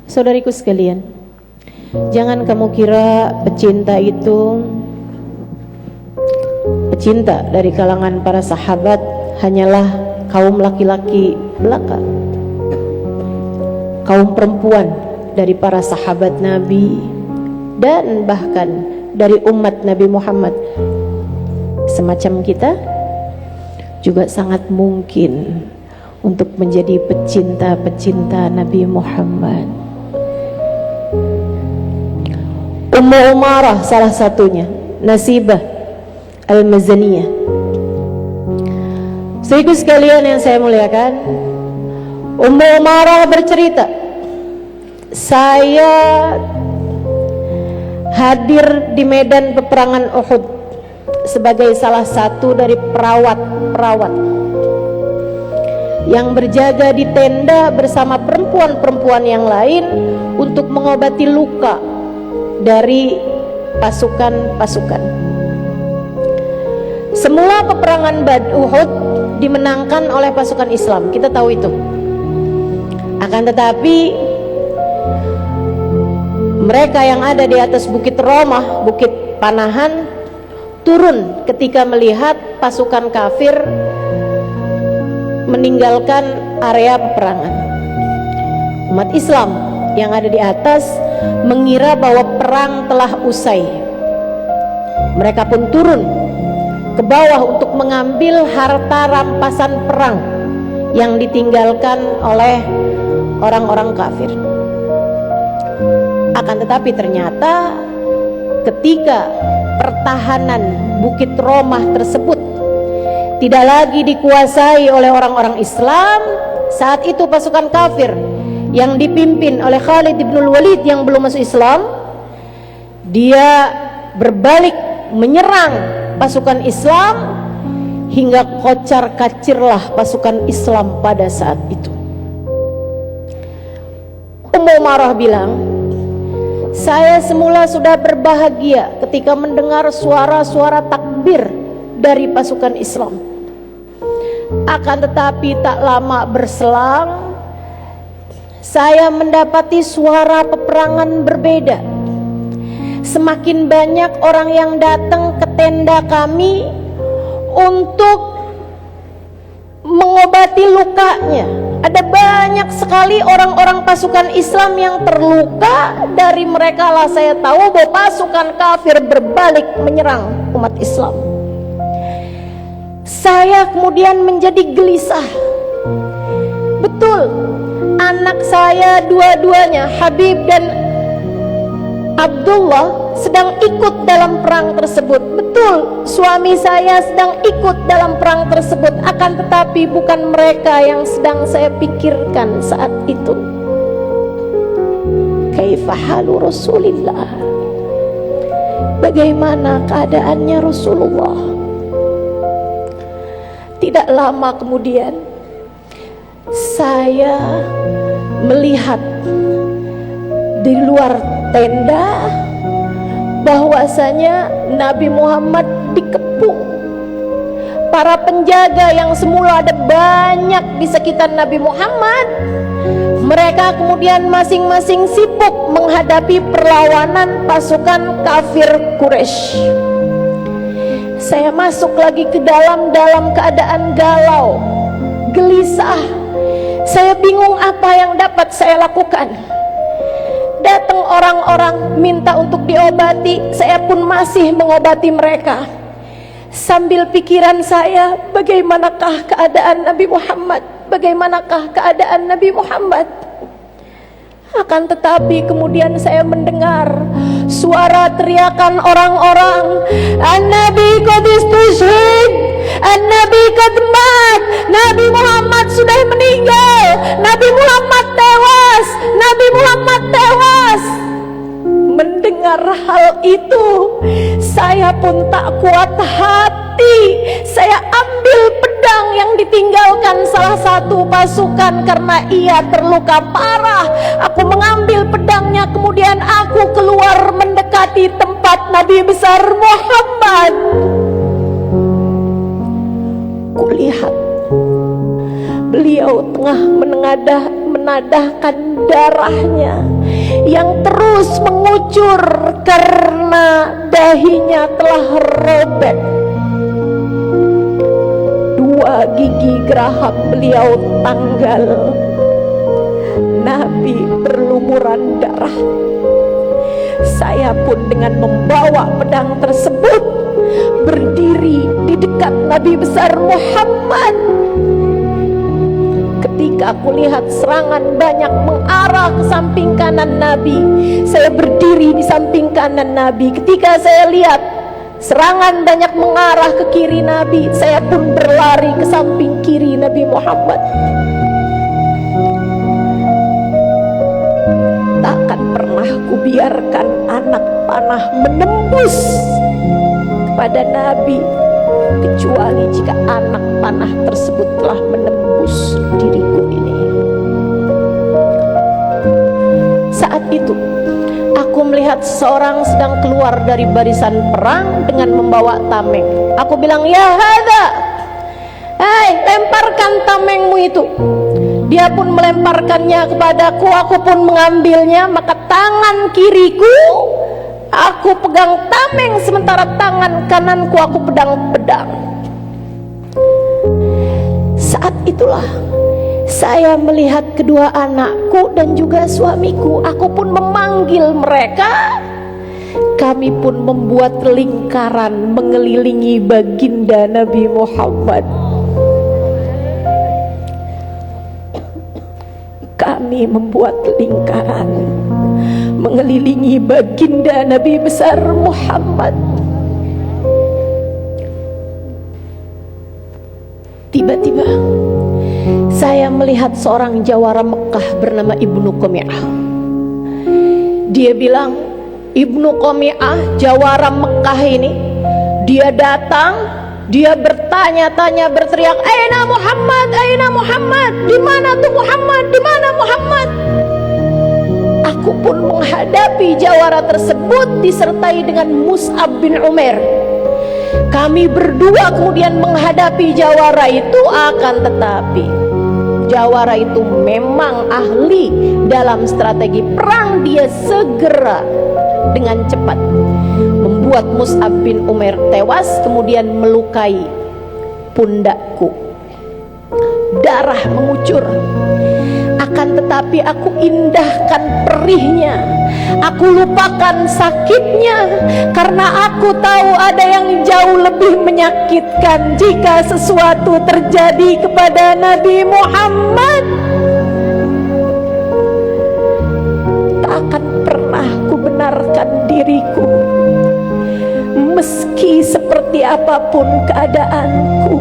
Saudariku sekalian, jangan kamu kira pecinta itu, pecinta dari kalangan para sahabat hanyalah kaum laki-laki belaka. Kaum perempuan dari para sahabat Nabi dan bahkan dari umat Nabi Muhammad semacam kita juga sangat mungkin untuk menjadi pecinta-pecinta Nabi Muhammad. Ummu Umarah salah satunya, Nasibah Al-Mazaniyah. Saudaraku sekalian yang saya muliakan, Ummu Umarah bercerita, saya hadir di medan peperangan Uhud sebagai salah satu dari perawat-perawat yang berjaga di tenda bersama perempuan-perempuan yang lain untuk mengobati luka dari pasukan-pasukan. Semula peperangan Uhud dimenangkan oleh pasukan Islam, kita tahu itu. Akan tetapi mereka yang ada di atas bukit Romah, bukit Panahan, turun ketika melihat pasukan kafir meninggalkan area peperangan. Umat Islam yang ada di atas mengira bahwa perang telah usai. Mereka pun turun ke bawah untuk mengambil harta rampasan perang yang ditinggalkan oleh orang-orang kafir. Akan tetapi ternyata ketika pertahanan bukit Romah tersebut tidak lagi dikuasai oleh orang-orang Islam, saat itu pasukan kafir yang dipimpin oleh Khalid bin Walid yang belum masuk Islam, dia berbalik menyerang pasukan Islam hingga kocar kacirlah pasukan Islam pada saat itu. Ummu Umarah bilang, saya semula sudah berbahagia ketika mendengar suara-suara takbir dari pasukan Islam. Akan tetapi tak lama berselang, saya mendapati suara peperangan berbeda. Semakin banyak orang yang datang ke tenda kami untuk mengobati lukanya. Ada banyak sekali orang-orang pasukan Islam yang terluka. Dari mereka lah saya tahu bahwa pasukan kafir berbalik menyerang umat Islam. Saya kemudian menjadi gelisah. Betul, anak saya dua-duanya, Habib dan Abdullah, sedang ikut dalam perang tersebut. Betul, suami saya sedang ikut dalam perang tersebut. Akan tetapi bukan mereka yang sedang saya pikirkan saat itu. Kaifa halu Rasulillah, bagaimana keadaannya Rasulullah. Tidak lama kemudian saya melihat di luar tenda bahwasanya Nabi Muhammad dikepung. Para penjaga yang semula ada banyak di sekitar Nabi Muhammad, mereka kemudian masing-masing sibuk menghadapi perlawanan pasukan kafir Quraisy. Saya masuk lagi ke dalam keadaan galau, gelisah. Saya bingung apa yang dapat saya lakukan. Datang orang-orang minta untuk diobati, saya pun masih mengobati mereka. Sambil pikiran saya, bagaimanakah keadaan Nabi Muhammad? Bagaimanakah keadaan Nabi Muhammad? Akan tetapi kemudian saya mendengar suara teriakan orang-orang, An-Nabi qad istushhid, An-Nabi qad mat, Nabi Muhammad sudah meninggal, Nabi Muhammad tewas, Nabi Muhammad tewas. Mendengar hal itu, saya pun tak kuat hati. Saya ambil pedang yang ditinggalkan salah satu pasukan karena ia terluka parah. Aku mengambil pedangnya, kemudian aku keluar mendekati tempat Nabi besar Muhammad. Kulihat beliau tengah menadahkan darahnya yang terus mengucur karena dahinya telah robek. Dua gigi geraham beliau tanggal. Nabi berlumuran darah. Saya pun dengan membawa pedang tersebut berdiri di dekat Nabi besar Muhammad. Ketika aku lihat serangan banyak mengarah ke samping kanan Nabi, saya berdiri di samping kanan Nabi. Ketika saya lihat serangan banyak mengarah ke kiri Nabi, saya pun berlari ke samping kiri Nabi Muhammad. Takkan pernah kubiarkan anak panah menembus kepada Nabi, kecuali jika anak panah tersebut telah menembus diriku ini. Saat itu aku melihat seseorang sedang keluar dari barisan perang dengan membawa tameng. Aku bilang, "Ya hada, hai, lemparkan tamengmu itu." Dia pun melemparkannya kepadaku, aku pun mengambilnya. Maka tangan kiriku aku pegang tameng, sementara tangan kananku aku pedang pedang. Saat itulah saya melihat kedua anakku dan juga suamiku. Aku pun memanggil mereka. Kami pun membuat lingkaran mengelilingi baginda Nabi Muhammad. Kami membuat lingkaran mengelilingi baginda Nabi besar Muhammad. Tiba-tiba saya melihat seorang jawara Mekah bernama Ibnu Qami'ah. Dia bilang, Ibnu Qami'ah, jawara Mekah ini, dia datang, dia bertanya-tanya, berteriak, "Aina Muhammad, aina Muhammad, di mana tuh Muhammad, di mana Muhammad?" Aku pun menghadapi jawara tersebut disertai dengan Mus'ab bin Umair. Kami berdua kemudian menghadapi jawara itu, akan tetapi jawara itu memang ahli dalam strategi perang. Dia segera dengan cepat membuat Mus'ab bin Umair tewas, kemudian melukai pundakku. Darah mengucur. Akan tetapi aku indahkan perihnya, aku lupakan sakitnya, karena aku tahu ada yang jauh lebih menyakitkan jika sesuatu terjadi kepada Nabi Muhammad. Tak akan pernah ku benarkan diriku, meski seperti apapun keadaanku,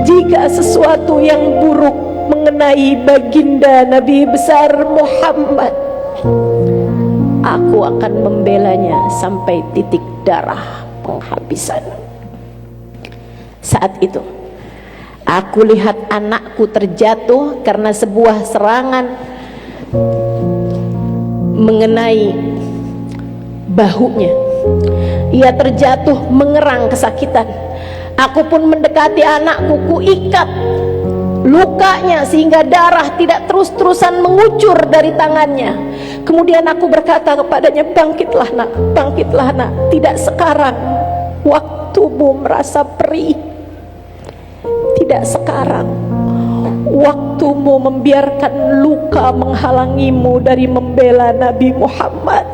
jika sesuatu yang buruk mengenai baginda Nabi besar Muhammad. Aku akan membelanya sampai titik darah penghabisan. Saat itu aku lihat anakku terjatuh karena sebuah serangan mengenai bahunya. Ia terjatuh mengerang kesakitan. Aku pun mendekati anakku, kuikat lukanya sehingga darah tidak terus-terusan mengucur dari tangannya. Kemudian aku berkata kepadanya, "Bangkitlah nak, bangkitlah nak. Tidak sekarang waktumu merasa perih. Tidak sekarang waktumu membiarkan luka menghalangimu dari membela Nabi Muhammad.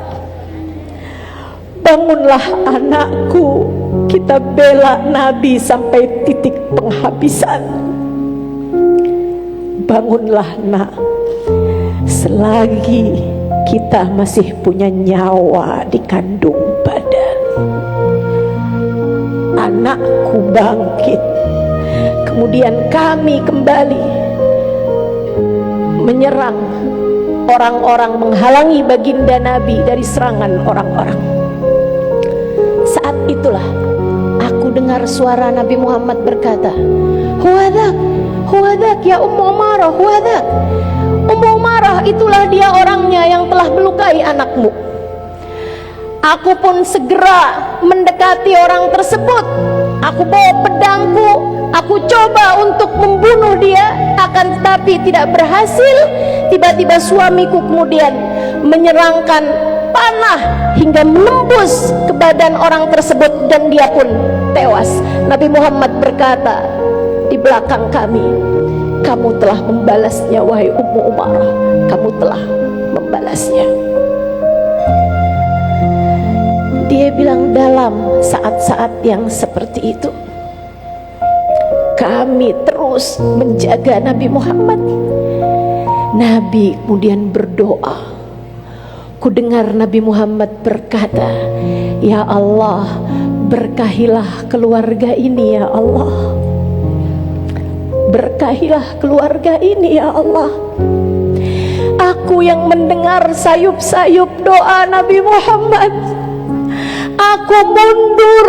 Bangunlah anakku, kita bela Nabi sampai titik penghabisan. Bangunlah nak, selagi kita masih punya nyawa di kandung badan." Anakku bangkit. Kemudian kami kembali menyerang orang-orang, menghalangi baginda Nabi dari serangan orang-orang. Saat itulah aku dengar suara Nabi Muhammad berkata, "Huwadak, huwadak ya Ummu Umarah, huwadak. Ummu Umarah, itulah dia orangnya yang telah melukai anakmu." Aku pun segera mendekati orang tersebut. Aku bawa pedangku, Aku coba untuk membunuh dia, akan tetapi tidak berhasil. Tiba-tiba suamiku kemudian menyerangkan panah hingga menembus ke badan orang tersebut dan dia pun tewas. Nabi Muhammad berkata di belakang kami, kamu telah membalasnya wahai Ummu Umarah, kamu telah membalasnya. Dia bilang dalam saat-saat yang seperti itu kami terus menjaga Nabi Muhammad. Nabi kemudian berdoa. Ku dengar Nabi Muhammad berkata, ya Allah, berkahilah keluarga ini ya Allah, berkahilah keluarga ini ya Allah. Aku yang mendengar sayup-sayup doa Nabi Muhammad, aku mundur,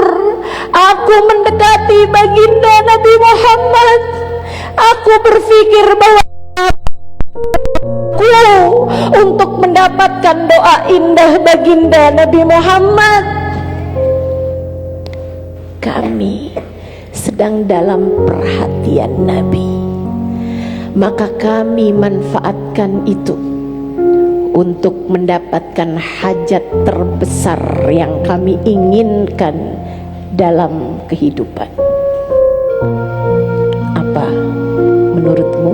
aku mendekati baginda Nabi Muhammad. Aku berpikir bahwa untuk mendapatkan doa indah baginda Nabi Muhammad. Kami sedang dalam perhatian Nabi, maka kami manfaatkan itu untuk mendapatkan hajat terbesar yang kami inginkan dalam kehidupan. Apa menurutmu?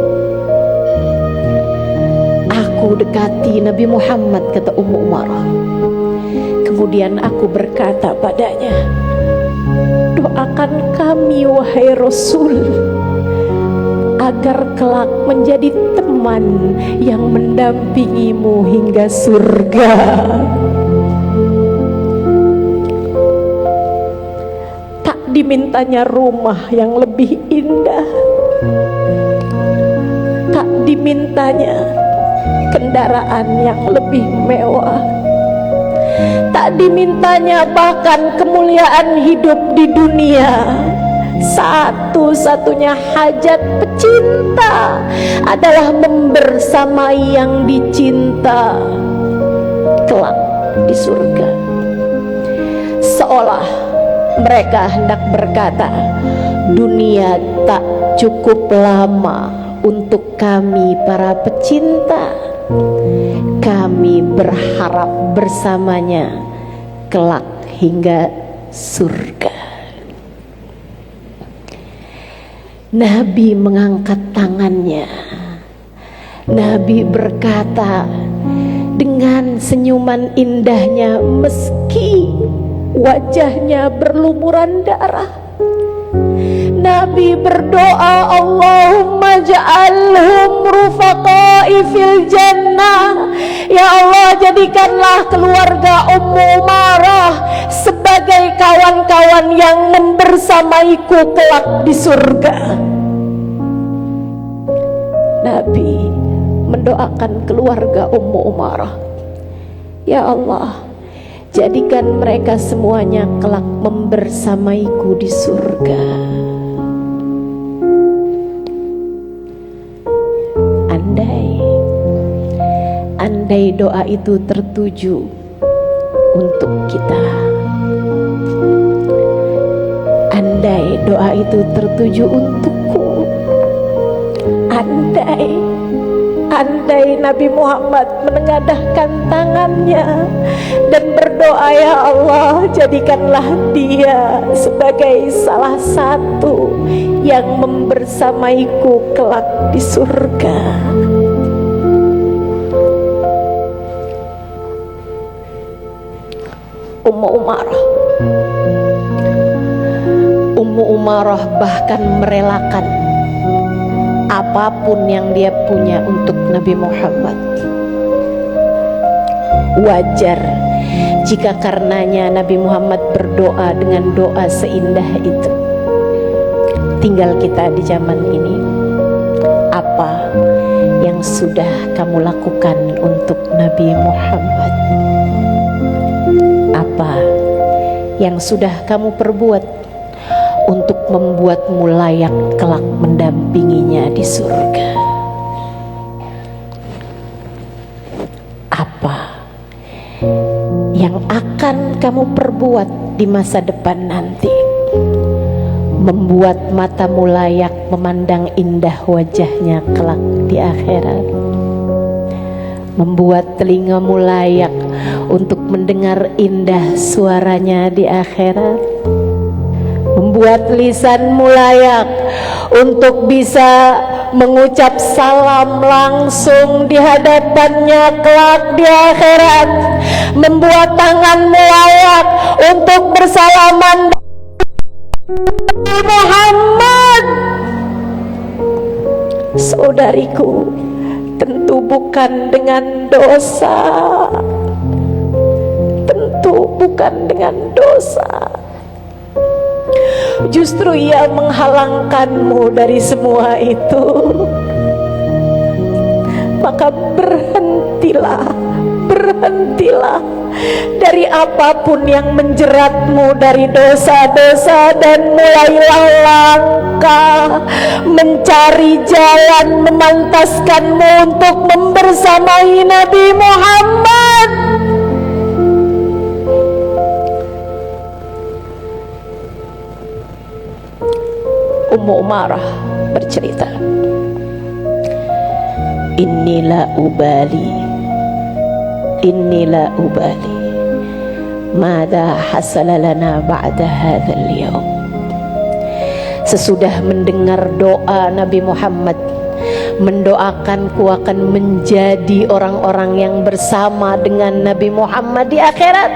Aku dekati Nabi Muhammad, kata Ummu Umarah. Kemudian aku berkata padanya, doakan kami wahai Rasul, agar kelak menjadi teman yang mendampingimu hingga surga. Tak dimintanya rumah yang lebih indah, tak dimintanya kendaraan yang lebih mewah, tak dimintanya bahkan kemuliaan hidup di dunia. Satu-satunya hajat pecinta adalah membersamai yang dicinta kelak di surga. Seolah mereka hendak berkata, dunia tak cukup lama untuk kami para pecinta. Kami berharap bersamanya kelak hingga surga. Nabi mengangkat tangannya. Nabi berkata dengan senyuman indahnya, meski wajahnya berlumuran darah, Nabi berdoa, Allahumma ja'alhum rufaqa'i fil jannah. Ya Allah, jadikanlah keluarga Ummu Umarah sebagai kawan-kawan yang membersamaiku kelak di surga. Nabi mendoakan keluarga Ummu Umarah, ya Allah, jadikan mereka semuanya kelak membersamaiku di surga. Andai doa itu tertuju untuk kita, andai doa itu tertuju untukku, andai Nabi Muhammad menengadahkan tangannya dan berdoa, ya Allah, jadikanlah dia sebagai salah satu yang membersamaiku kelak di surga. Ummu Umarah bahkan merelakan apapun yang dia punya untuk Nabi Muhammad. Wajar jika karenanya Nabi Muhammad berdoa dengan doa seindah itu. Tinggal kita di zaman ini, apa yang sudah kamu lakukan untuk Nabi Muhammad? Apa yang sudah kamu perbuat untuk membuatmu layak kelak mendampinginya di surga? Apa yang akan kamu perbuat di masa depan nanti? membuat matamu layak memandang indah wajahnya kelak di akhirat, membuat telingamu layak untuk mendengar indah suaranya di akhirat, membuat lisanmu layak untuk bisa mengucap salam langsung di hadapannya kelak di akhirat, membuat tanganmu layak untuk bersalaman dengan Muhammad. Saudariku, tentu bukan dengan dosa, tentu bukan dengan dosa. Justru ia menghalangkanmu dari semua itu. Maka berhentilah dari apapun yang menjeratmu dari dosa-dosa, dan mulailah langkah mencari jalan memantaskanmu untuk membersamai Nabi Muhammad. Ummu Umarah bercerita, Inilah ubali mada hasala lana ba'da hadzal yaum. Sesudah mendengar doa Nabi Muhammad mendoakanku akan menjadi orang-orang yang bersama dengan Nabi Muhammad di akhirat,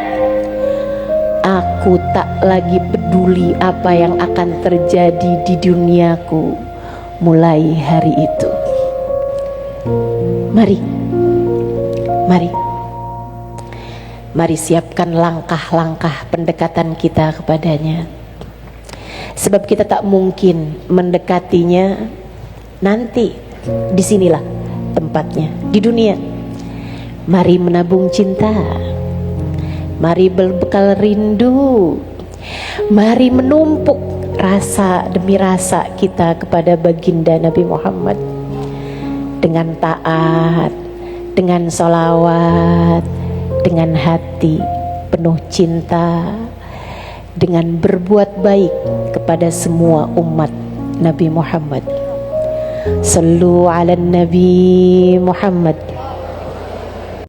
aku tak lagi peduli apa yang akan terjadi di duniaku mulai hari itu. Mari siapkan langkah-langkah pendekatan kita kepadanya, sebab kita tak mungkin mendekatinya nanti. Disinilah tempatnya, di dunia. Mari menabung cinta, mari berbekal rindu, mari menumpuk rasa demi rasa kita kepada baginda Nabi Muhammad, dengan taat, dengan sholawat, dengan hati penuh cinta, dengan berbuat baik kepada semua umat Nabi Muhammad. Sallu ala Nabi Muhammad.